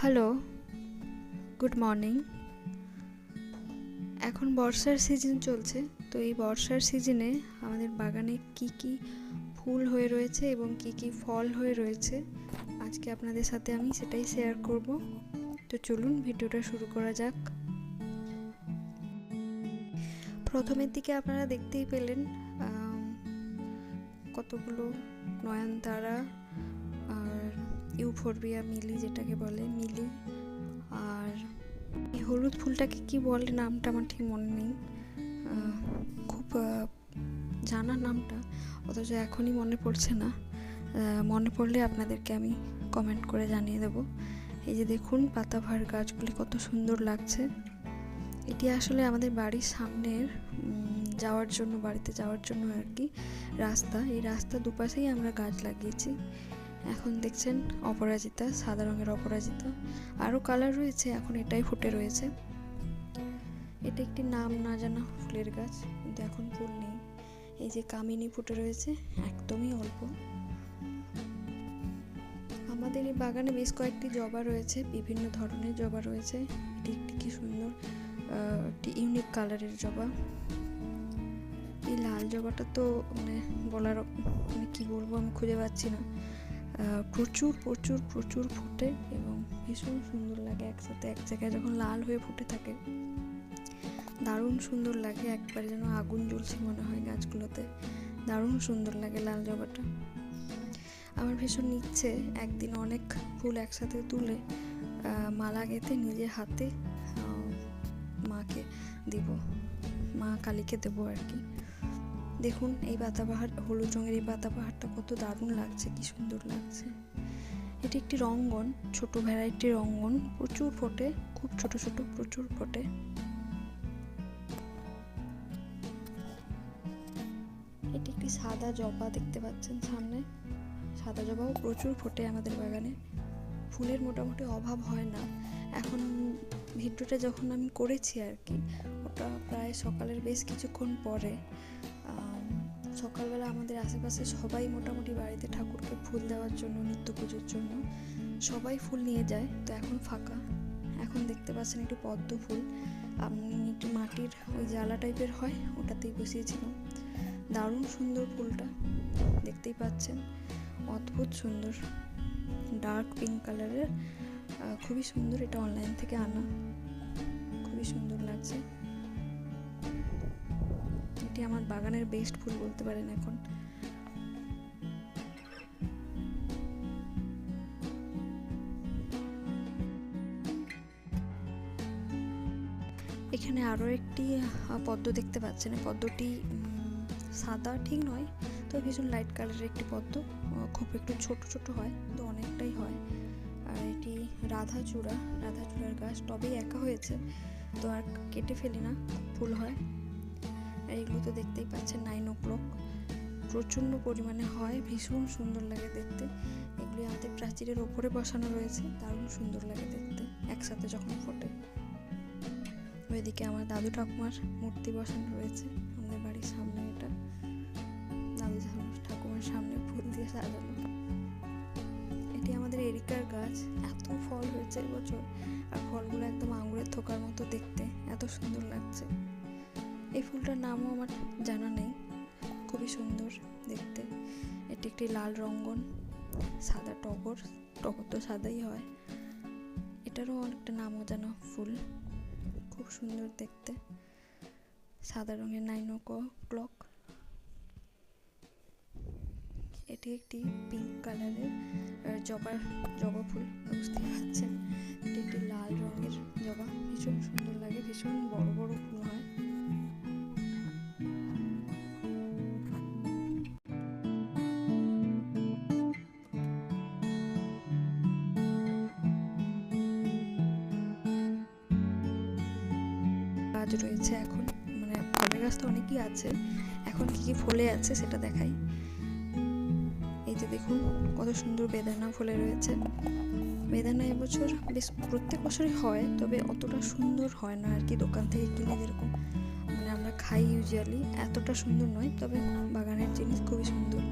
Hello, good morning. এখন বর্ষার season চলছে, তো এই বর্ষার সিজনে আমাদের বাগানে কি কি ফুল হয়ে রয়েছে এবং কি কি ফল হয়ে রয়েছে আজকে আপনাদের সাথে আমি সেটাই শেয়ার করব। তো চলুন ভিডিওটা শুরু করা যাক। প্রথমের দিকে আপনারা দেখতেই পেলেন কতগুলো নয়নতারা আর ইউফোরবিয়া মিলি, যেটাকে বলে মিলি। আর এই হলুদ ফুলটাকে কি বলে নামটা আমার ঠিক মনে নেই, খুব জানা নামটা, অথচ এখনই মনে পড়ছে না। মনে পড়লে আপনাদেরকে আমি কমেন্ট করে জানিয়ে দেব। এই যে দেখুন পাতাবাহার গাছগুলি কত সুন্দর লাগছে। এটি আসলে আমাদের বাড়ির সামনের বাড়িতে যাওয়ার জন্য আর কি রাস্তা। এই রাস্তা দুপাশেই আমরা গাছ লাগিয়েছি। এখন দেখছেন অপরাজিতা, সাদা রঙের অপরাজিতা, আরও কালার রয়েছে, এখন এটাই ফুটে রয়েছে। এটা একটি নাম না জানা ফুলের গাছ, কিন্তু এখন ফুল নেই। এই যে কামিনী ফুটে রয়েছে, একদমই অল্প। আমাদের এই বাগানে বেশ কয়েকটি জবা রয়েছে, বিভিন্ন ধরনের জবা রয়েছে। এটি একটি কি সুন্দর একটি ইউনিক কালারের জবা। এই লাল জবাটা তো বলার কি বলবো, আমি খুঁজে পাচ্ছি না। প্রচুর প্রচুর প্রচুর ফুটে এবং ভীষণ সুন্দর লাগে একসাথে এক জায়গায় যখন লাল হয়ে ফুটে থাকে, দারুণ সুন্দর লাগে। একবারে যেন আগুন জ্বলছে মনে হয় গাছগুলোতে, দারুণ সুন্দর লাগে লাল জবাটা। আমার ভীষণ ইচ্ছে একদিন অনেক ফুল একসাথে তুলে মালা গেঁথে নিজের হাতে মাকে দিব, মা কালীকে দেবো আর কি। দেখুন এই পাতাবাহার, হলুদ রঙের এই পাতাবাহারটা কত দারুণ লাগছে, কি সুন্দর লাগছে। এটি একটি রঙ্গন, ছোট ভ্যারাইটি রঙ্গন, প্রচুর ফোটে, খুব ছোট ছোট প্রচুর ফোটে। এটি একটি সাদা জবা, দেখতে পাচ্ছেন সামনে, সাদা জবাও প্রচুর ফোটে আমাদের বাগানে। ফুলের মোটামুটি অভাব হয় না। এখন ভিডিওটা যখন আমি করেছি আর কি, ওটা প্রায় সকালের বেশ কিছুক্ষণ পরে। সকালবেলা আমাদের আশেপাশে সবাই মোটামুটি বাড়িতে ঠাকুরকে ফুল দেওয়ার জন্য, নিত্য পুজোর জন্য সবাই ফুল নিয়ে যায়। তো এখন ফাঁকা। এখন দেখতে পাচ্ছেন একটু পদ্ম ফুল, আমি একটু মাটির ওই জ্বালা টাইপের হয় ওটাতেই বসিয়েছিলাম। দারুণ সুন্দর ফুলটা, দেখতেই পাচ্ছেন, অদ্ভুত সুন্দর, ডার্ক পিঙ্ক কালারের, খুবই সুন্দর। এটা অনলাইন থেকে আনা, খুবই সুন্দর লাগছে। এটি আমার বাগানের বেস্ট ফুল বলতে পারেন এখন। এখানে আরও একটি পদ্ম দেখতে পাচ্ছেন। পদ্মটি সাদা ঠিক নয়, তো ভীষণ লাইট কালারের একটি পদ্ম, খুব একটু ছোট ছোট হয়, তো অনেকটাই হয়। আর এটি রাধাচূড়ার গাছ, টবেই একা হয়েছে, তো আর কেটে ফেলি না, ফুল হয়। আর এগুলো তো দেখতেই পাচ্ছেন 9 o'clock, প্রচণ্ড পরিমাণে হয়, ভীষণ সুন্দর লাগে দেখতে। এগুলি আমাদের প্রাচীরের ওপরে বসানো রয়েছে, দারুণ সুন্দর লাগে দেখতে একসাথে যখন ফোটে। ওইদিকে আমার দাদু ঠাকুমার মূর্তি বসানো রয়েছে আমাদের বাড়ির সামনে। এটা দাদু ঠাকুমার সামনে ফুল দিয়ে সাজানো। এটি আমাদের এরিকার গাছ, এত ফল হয়েছে এবছর, আর ফলগুলো একদম আঙুরের থোকার মতো দেখতে, এত সুন্দর লাগছে। এই ফুলটার নামও আমার জানা নেই, খুবই সুন্দর দেখতে। এটি একটি লাল রঙ্গন, সাদা টগর তো সাদাই হয়। এটারও অনেকটা নাম অজানা ফুল, খুব সুন্দর দেখতে, সাদা রঙের 9 o'clock। এটি একটি পিঙ্ক কালারের জবা ফুল, বুঝতে পারছেন। এটি একটি লাল রঙের জবা, ভীষণ সুন্দর লাগে, ভীষণ বড় বড় ফুল হয়। গাছ রয়েছে এখন, ফলের গাছ তো অনেকই আছে, এখন কি কি ফলে আছে সেটা দেখাই। এই যে দেখুন কত সুন্দর বেদানা ফলে রয়েছে। বেদানা এবছর বেশ প্রত্যেক বছরই হয়, তবে অতটা সুন্দর হয় না আর কি, দোকান থেকে কিনে যেরকম আমরা খাই ইউজুয়ালি এতটা সুন্দর নয়, তবে বাগানের জিনিস খুবই সুন্দর।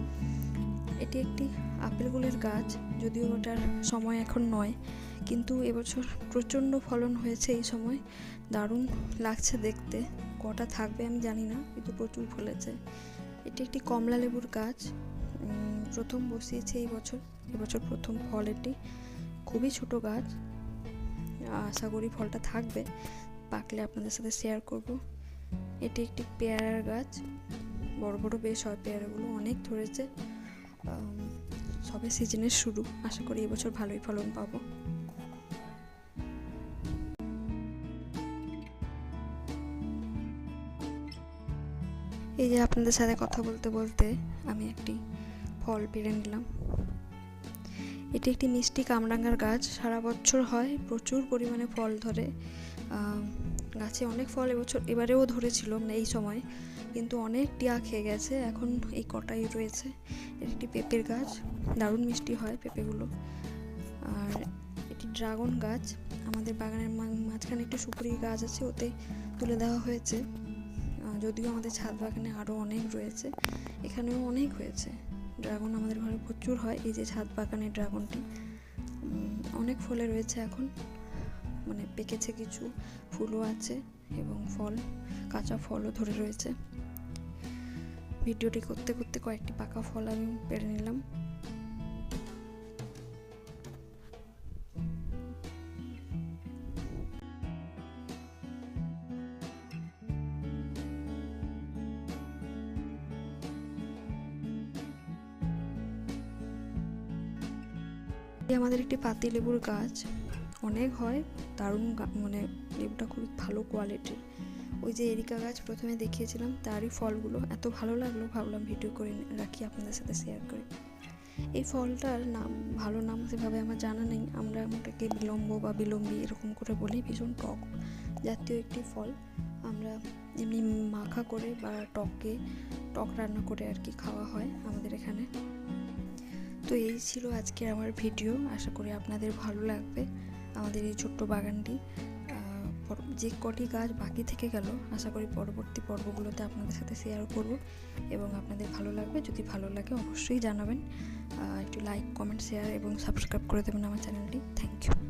এটি একটি আপেলগুলের গাছ, যদিও ওটার সময় এখন নয়, কিন্তু এবছর প্রচণ্ড ফলন হয়েছে। এই সময় দারুণ লাগছে দেখতে। কটা থাকবে আমি জানি না, কিন্তু প্রচুর ফলেছে। এটি একটি কমলা লেবুর গাছ, প্রথম বসিয়েছে এবছর প্রথম ফল। এটি খুবই ছোট গাছ, আশা করি ফলটা থাকবে, পাকলে আপনাদের সাথে শেয়ার করব। এটি একটি পেয়ারার গাছ, বড় বড় বেশ হয় পেয়ারাগুলো, অনেক ধরেছে। সবে সিজনের শুরু, আশা করি এবছর ভালোই ফলন পাবো। এই যে আপনাদের সাথে কথা বলতে বলতে আমি একটি ফল পেড়ে নিলাম। এটি একটি মিষ্টি কামরাঙ্গার গাছ, সারা বছর হয়, প্রচুর পরিমাণে ফল ধরে। গাছে অনেক ফল এবারেও ধরেছিল, মানে এই সময়, কিন্তু অনেক টিয়া খেয়ে গেছে, এখন এই কটাই রয়েছে। এটি একটি পেঁপের গাছ, দারুণ মিষ্টি হয় পেঁপেগুলো। আর এটি ড্রাগন গাছ, আমাদের বাগানের মাঝখানে একটি সুপারি গাছ আছে, ওতে তুলে দেওয়া হয়েছে। যদিও আমাদের ছাদ বাগানে আরও অনেক রয়েছে, এখানেও অনেক হয়েছে। ড্রাগন আমাদের ঘরে প্রচুর হয়। এই যে ছাদ বাগানের ড্রাগনটি অনেক ফলে রয়েছে এখন, মানে পেকেছে, কিছু ফুলও আছে এবং কাঁচা ফলও ধরে রয়েছে। ভিডিওটি করতে করতে কয়েকটি পাকা ফল আমি পেড়ে নিলাম। আমাদের একটি পাতি লেবুর গাছ, অনেক হয়, দারুণ, মানে লেবুটা খুবই ভালো কোয়ালিটির। ওই যে এরিকা গাছ প্রথমে দেখিয়েছিলাম, তারই ফলগুলো এত ভালো লাগলো, ভাবলাম ভিডিও করে রাখি, আপনাদের সাথে শেয়ার করি। এই ফলটার ভালো নাম সেভাবে আমার জানা নেই, আমরা ওটাকে বিলম্ব বা বিলম্বী এরকম করে বলি। ভীষণ টক জাতীয় একটি ফল, আমরা এমনি মাখা করে বা টক রান্না করে আর কি খাওয়া হয় আমাদের এখানে। তো এই ছিল আজকের আমার ভিডিও, আশা করি আপনাদের ভালো লাগবে। আমাদের এই ছোট্ট বাগানটি, যে কটি গাছ বাকি থেকে গেল, আশা করি পরবর্তী পর্বগুলোতে আপনাদের সাথে শেয়ার করব এবং আপনাদের ভালো লাগবে। যদি ভালো লাগে অবশ্যই জানাবেন, একটু লাইক, কমেন্ট, শেয়ার এবং সাবস্ক্রাইব করে দেবেন আমার চ্যানেলটি। Thank you.